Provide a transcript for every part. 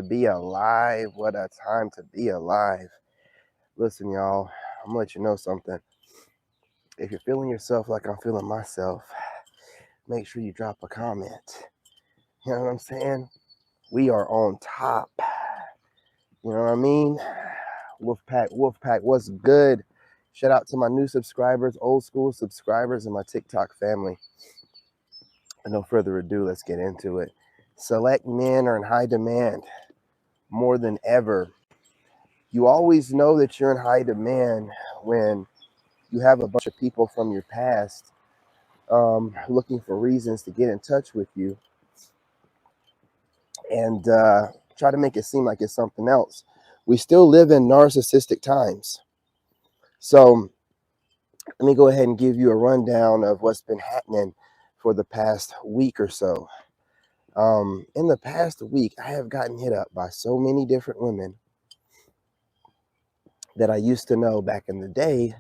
to be alive. What a time to be alive. Listen, y'all, I'm gonna let you know something. If you're feeling yourself like I'm feeling myself, make sure you drop a comment. You know what I'm saying? We are on top. You know what I mean? Wolfpack, what's good? Shout out to my new subscribers, old school subscribers, and my TikTok family. And no further ado, let's get into it. Select men are in high demand more than ever. You always know that you're in high demand when you have a bunch of people from your past looking for reasons to get in touch with you and try to make it seem like it's something else. We still live in narcissistic times. So let me go ahead and give you a rundown of what's been happening for the past week or so. In the past week, I have gotten hit up by so many different women that I used to know back in the day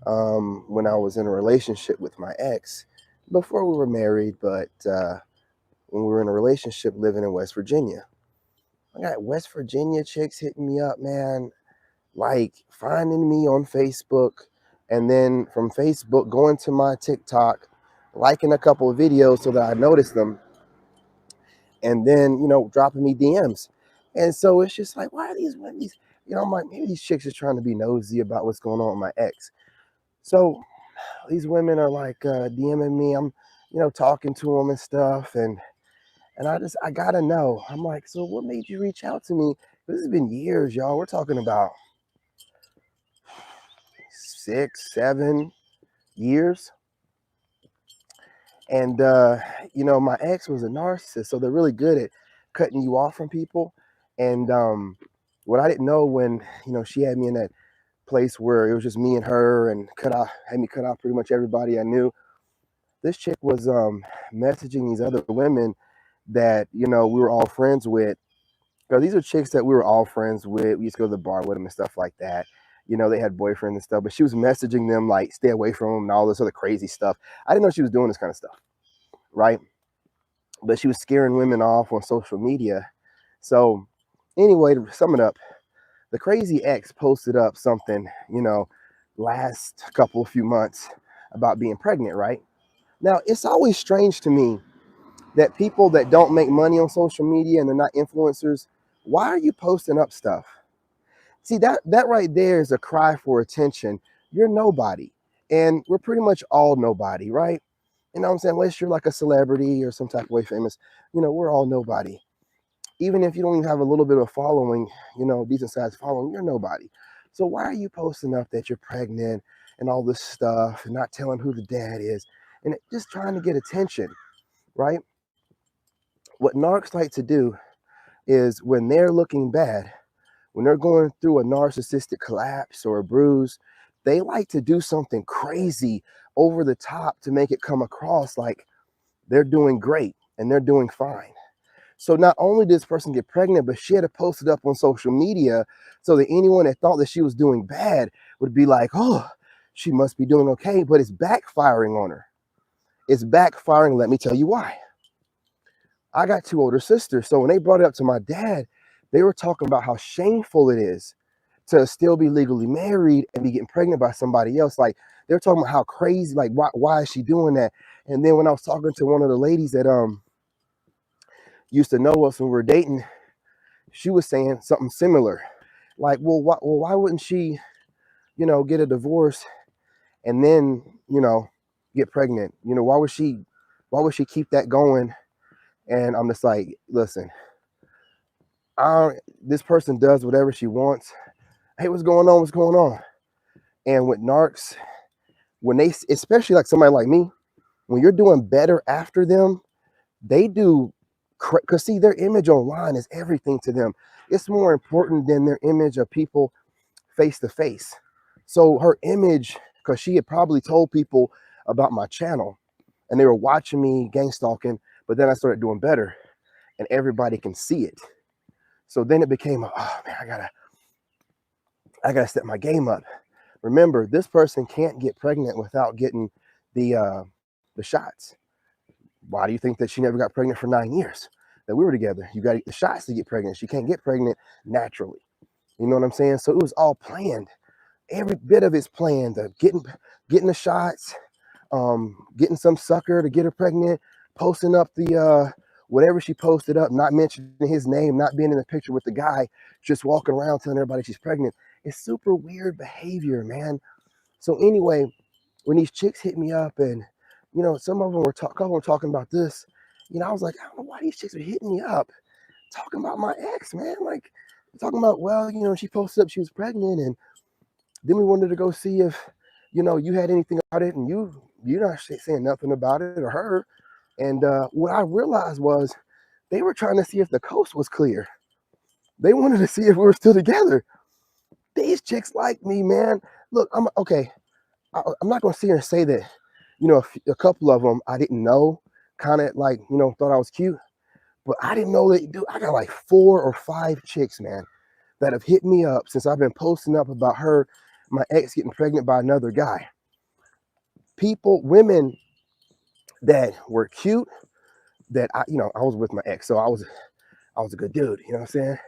when I was in a relationship with my ex before we were married, but when we were in a relationship living in West Virginia. I got West Virginia chicks hitting me up, man, like finding me on Facebook, and then from Facebook going to my TikTok, liking a couple of videos so that I noticed them, and then, dropping me DMs. And so it's just like, why are these women, I'm like, maybe these chicks are trying to be nosy about what's going on with my ex. So these women are like DMing me. I'm, talking to them and stuff. And I gotta know. I'm like, so what made you reach out to me? This has been years, y'all. We're talking about 6, 7 years. And, my ex was a narcissist. So they're really good at cutting you off from people. And what I didn't know when, she had me in that place where it was just me and her and had me cut off pretty much everybody I knew. This chick was messaging these other women that, we were all friends with. Because these are chicks that we were all friends with. We used to go to the bar with them and stuff like that. They had boyfriends and stuff, but she was messaging them like, stay away from them and all this other crazy stuff. I didn't know she was doing this kind of stuff, right? But she was scaring women off on social media. So anyway, to sum it up, the crazy ex posted up something, last few months about being pregnant, right? Now, it's always strange to me that people that don't make money on social media and they're not influencers, why are you posting up stuff? See, that right there is a cry for attention. You're nobody. And we're pretty much all nobody, right? You know what I'm saying? Unless you're like a celebrity or some type of way famous, we're all nobody. Even if you don't even have a little bit of following, decent sized following, you're nobody. So why are you posting up that you're pregnant and all this stuff and not telling who the dad is and just trying to get attention, right? What narcs like to do is when they're looking bad, when they're going through a narcissistic collapse or a bruise, they like to do something crazy over the top to make it come across like they're doing great and they're doing fine. So not only did this person get pregnant, but she had to post it up on social media so that anyone that thought that she was doing bad would be like, oh, she must be doing okay, but it's backfiring on her. It's backfiring. Let me tell you why. I got 2 older sisters. So when they brought it up to my dad, they were talking about how shameful it is to still be legally married and be getting pregnant by somebody else. Like they're talking about how crazy, like why is she doing that? And then when I was talking to one of the ladies that used to know us when we were dating, she was saying something similar. Like, why wouldn't she, get a divorce and then, get pregnant? Why would she keep that going? And I'm just like, listen, this person does whatever she wants. Hey, what's going on? What's going on? And with narcs, when they, especially like somebody like me, when you're doing better after them, they do, because see, their image online is everything to them. It's more important than their image of people face to face. So her image, because she had probably told people about my channel and they were watching me gang stalking, but then I started doing better and everybody can see it. So then it became, oh man, I gotta step my game up. Remember, this person can't get pregnant without getting the shots. Why do you think that she never got pregnant for 9 years? that we were together. You got to get the shots to get pregnant. She can't get pregnant naturally. You know what I'm saying? So it was all planned. Every bit of it's planned. Getting the shots, getting some sucker to get her pregnant, posting up the whatever she posted up, not mentioning his name, not being in the picture with the guy, just walking around telling everybody she's pregnant. It's super weird behavior, man. So anyway, when these chicks hit me up, and some of them were talking about this, I was like, I don't know why these chicks are hitting me up, talking about my ex, man. Like, talking about, well, she posted up she was pregnant, and then we wanted to go see if, you had anything about it, and you're not saying nothing about it or her. And what I realized was they were trying to see if the coast was clear. They wanted to see if we were still together. These chicks like me, man. Look, I'm okay. I'm not going to sit here and say that, a couple of them I didn't know, kind of like, thought I was cute. But I didn't know that, dude. I got like 4 or 5 chicks, man, that have hit me up since I've been posting up about my ex getting pregnant by another guy. Women that were cute, that I was with my ex, so I was a good dude, you know what I'm saying?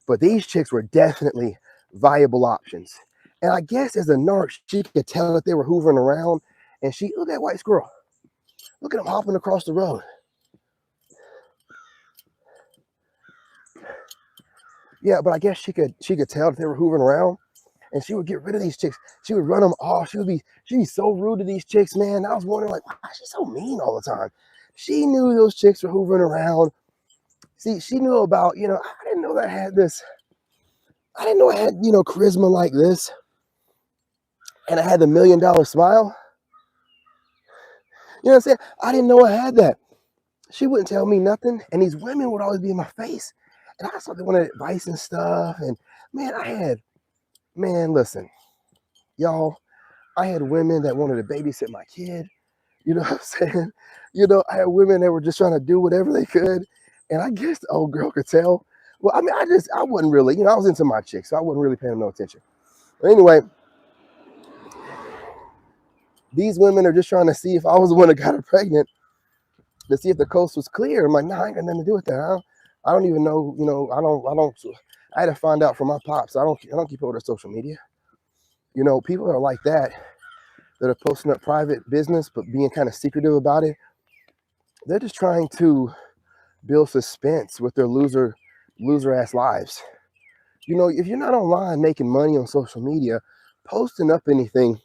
But these chicks were definitely viable options. And I guess as a narc, she could tell that they were hoovering around, and look at that white squirrel. Look at him hopping across the road. Yeah, but I guess she could tell that they were hoovering around, and she would get rid of these chicks. She would run them off. She'd be so rude to these chicks, man. I was wondering, like, why is she so mean all the time? She knew those chicks were hoovering around. See, she knew about, I didn't know that I had this. I didn't know I had, charisma like this. And I had the $1 million smile. You know what I'm saying? I didn't know I had that. She wouldn't tell me nothing. And these women would always be in my face. And I thought they wanted advice and stuff. And man, listen, y'all, I had women that wanted to babysit my kid. You know what I'm saying? I had women that were just trying to do whatever they could. And I guess the old girl could tell. Well, I mean, I wasn't really, I was into my chick, so I wasn't really paying no attention. But anyway, these women are just trying to see if I was the one that got her pregnant, to see if the coast was clear. I'm like, nah, I ain't got nothing to do with that. I don't even know, I had to find out from my pops. I don't keep up with their social media. People are like that are posting up private business, but being kind of secretive about it. They're just trying to build suspense with their loser ass lives. If you're not online making money on social media, posting up anything,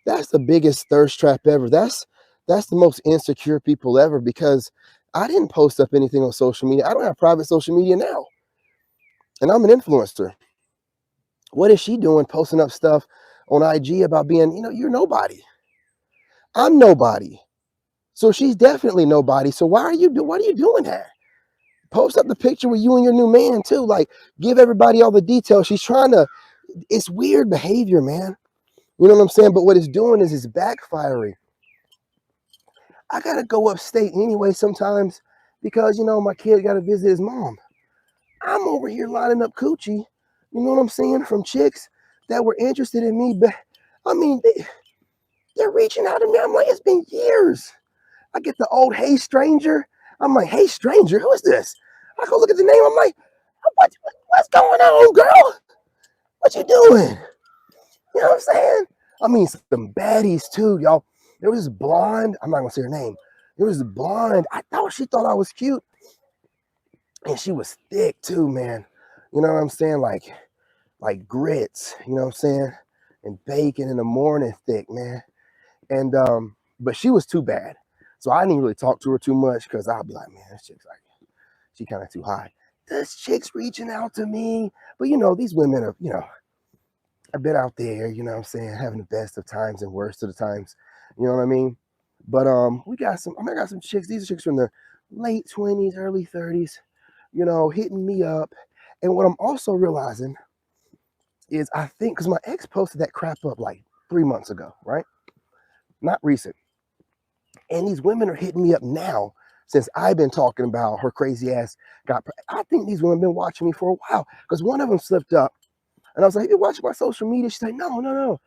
that's the biggest thirst trap ever. That's the most insecure people ever, because I didn't post up anything on social media. I don't have private social media now. And I'm an influencer. What is she doing posting up stuff on IG about being, you're nobody. I'm nobody. So she's definitely nobody. So what are you doing that? Post up the picture with you and your new man too. Like, give everybody all the details. It's weird behavior, man. You know what I'm saying? But what it's doing is it's backfiring. I got to go upstate anyway sometimes because, my kid got to visit his mom. I'm over here lining up coochie, you know what I'm saying, from chicks that were interested in me. But I mean, they're reaching out to me. I'm like, it's been years. I get the old, hey, stranger. I'm like, hey, stranger, who is this? I go look at the name. I'm like, what's going on, girl? What you doing? You know what I'm saying? I mean, some baddies too, y'all. There was this blonde. I'm not going to say her name. There was this blonde. She thought I was cute. And she was thick too, man. You know what I'm saying? Like grits, you know what I'm saying? And bacon in the morning thick, man. And but she was too bad. So I didn't really talk to her too much because I'll be like, man, this chick's like, she kind of too high. This chick's reaching out to me. But these women are, I've been out there, you know what I'm saying, having the best of times and worst of the times. You know what I mean? But I got some chicks. These are chicks from the late 20s, early 30s, hitting me up. And what I'm also realizing is I think, because my ex posted that crap up like 3 months ago, right? Not recent. And these women are hitting me up now since I've been talking about her crazy ass. I think these women have been watching me for a while, because one of them slipped up. And I was like, you watching my social media? She's like, no.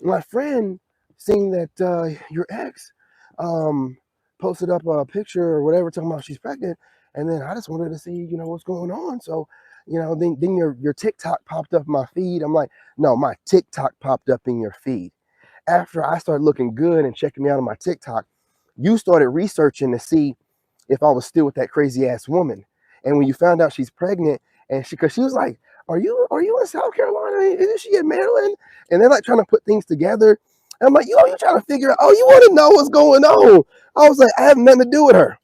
My friend seen that your ex posted up a picture or whatever talking about she's pregnant, and then I just wanted to see, what's going on. So, then your TikTok popped up in my feed. I'm like, no, my TikTok popped up in your feed. After I started looking good and checking me out on my TikTok, you started researching to see if I was still with that crazy ass woman. And when you found out she's pregnant, and because she was like, "Are you in South Carolina? Isn't she in Maryland?" And they're like trying to put things together. And I'm like, you trying to figure out? Oh, you want to know what's going on? I was like, I have nothing to do with her.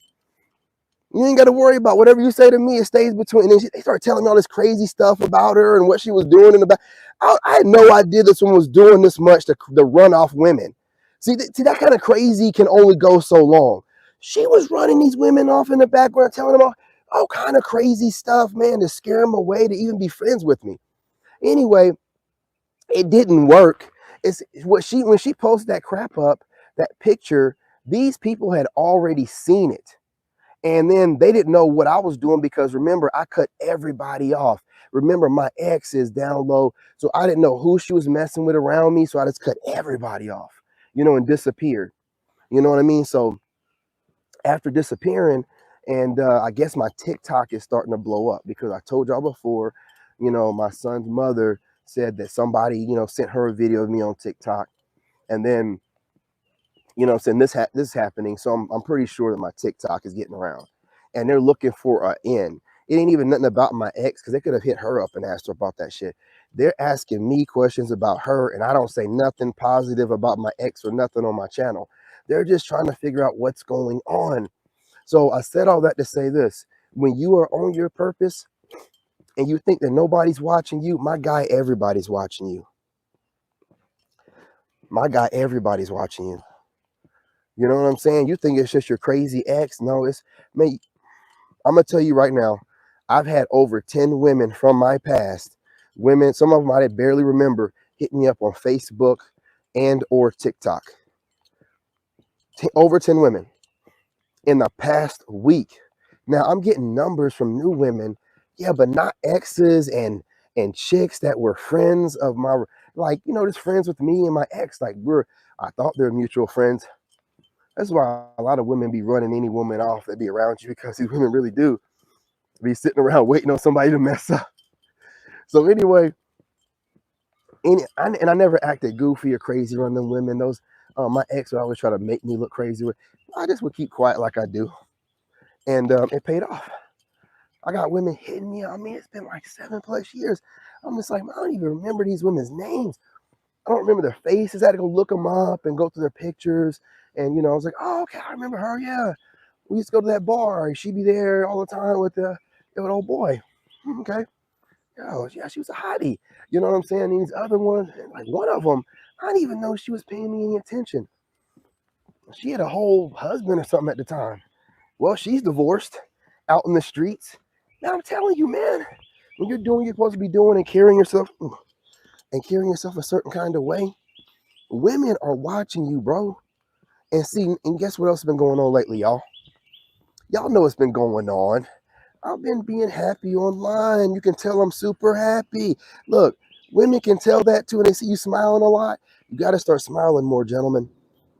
You ain't got to worry about whatever you say to me. It stays between. And then they started telling me all this crazy stuff about her and what she was doing in the back. I had no idea this one was doing this much to run off women. See, that kind of crazy can only go so long. She was running these women off in the background, telling them all kind of crazy stuff, man, to scare them away to even be friends with me. Anyway, it didn't work. It's what when she posted that crap up, that picture, these people had already seen it. And then they didn't know what I was doing because remember, I cut everybody off. Remember, my ex is down low. So I didn't know who she was messing with around me. So I just cut everybody off, and disappeared. You know what I mean? So after disappearing, and I guess my TikTok is starting to blow up because I told y'all before, my son's mother said that somebody, sent her a video of me on TikTok. And then, saying this is happening. So I'm pretty sure that my TikTok is getting around, and they're looking for an end. It ain't even nothing about my ex because they could have hit her up and asked her about that shit. They're asking me questions about her, and I don't say nothing positive about my ex or nothing on my channel. They're just trying to figure out what's going on. So I said all that to say this: when you are on your purpose and you think that nobody's watching you, my guy, everybody's watching you. My guy, everybody's watching you. You know what I'm saying? You think it's just your crazy ex. No, it's me. I'm going to tell you right now, I've had over 10 women from my past, women, some of them I barely remember, hit me up on Facebook and or TikTok. Over 10 women in the past week. Now I'm getting numbers from new women, yeah, but not exes and chicks that were friends of my, like, just friends with me and my ex. Like I thought they were mutual friends. That's why a lot of women be running any woman off that be around you, because these women really do be sitting around waiting on somebody to mess up. So anyway, and I never acted goofy or crazy around them women. Those my ex would always try to make me look crazy. I just would keep quiet like I do, and it paid off. I got women hitting me. I mean, it's been like 7+ years. I'm just like, I don't even remember these women's names. I don't remember their faces. I had to go look them up and go through their pictures. And I was like, oh, okay, I remember her. Yeah, we used to go to that bar. She'd be there all the time with the old boy. Okay. Oh, yeah, she was a hottie. You know what I'm saying? And these other ones, like one of them, I didn't even know she was paying me any attention. She had a whole husband or something at the time. Well, she's divorced, out in the streets. Now I'm telling you, man, when you're doing what you're supposed to be doing and carrying yourself a certain kind of way, women are watching you, bro. And see, and guess what else has been going on lately, y'all? Y'all know what's been going on. I've been being happy online. You can tell I'm super happy. Look, women can tell that too, and they see you smiling a lot. You got to start smiling more, gentlemen.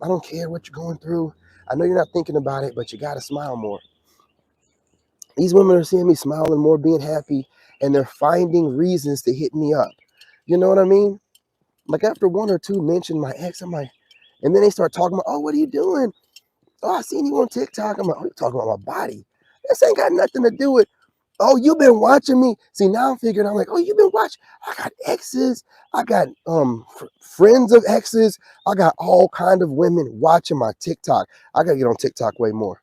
I don't care what you're going through. I know you're not thinking about it, but you got to smile more. These women are seeing me smiling more, being happy, and they're finding reasons to hit me up. You know what I mean? Like after one or two mention my ex, I'm like, and then they start talking about, oh, what are you doing? Oh, I seen you on TikTok. I'm like, oh, you're talking about my body. This ain't got nothing to do with, oh, you've been watching me. See, now I'm figuring, I'm like, oh, you've been watching. I got exes. I got friends of exes. I got all kind of women watching my TikTok. I got to get on TikTok way more.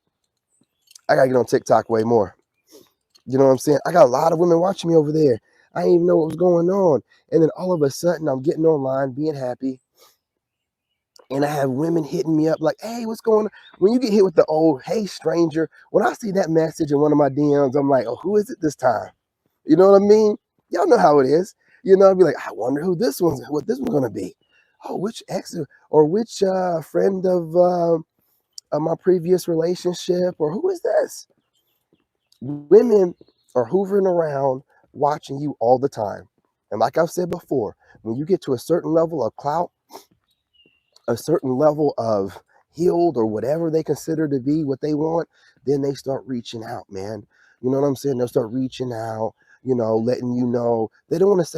You know what I'm saying? I got a lot of women watching me over there. I didn't even know what was going on. And then all of a sudden, I'm getting online, being happy. And I have women hitting me up like, hey, what's going on? When you get hit with the old, hey, stranger, when I see that message in one of my DMs, I'm like, oh, who is it this time? You know what I mean? Y'all know how it is. I'd be like, I wonder what this one's going to be. Oh, which ex or which friend of my previous relationship, or who is this? Women are hoovering around watching you all the time. And like I've said before, when you get to a certain level of clout, a certain level of healed or whatever they consider to be what they want, then they start reaching out, man. You know what I'm saying? They'll start reaching out, letting you know. They don't want to say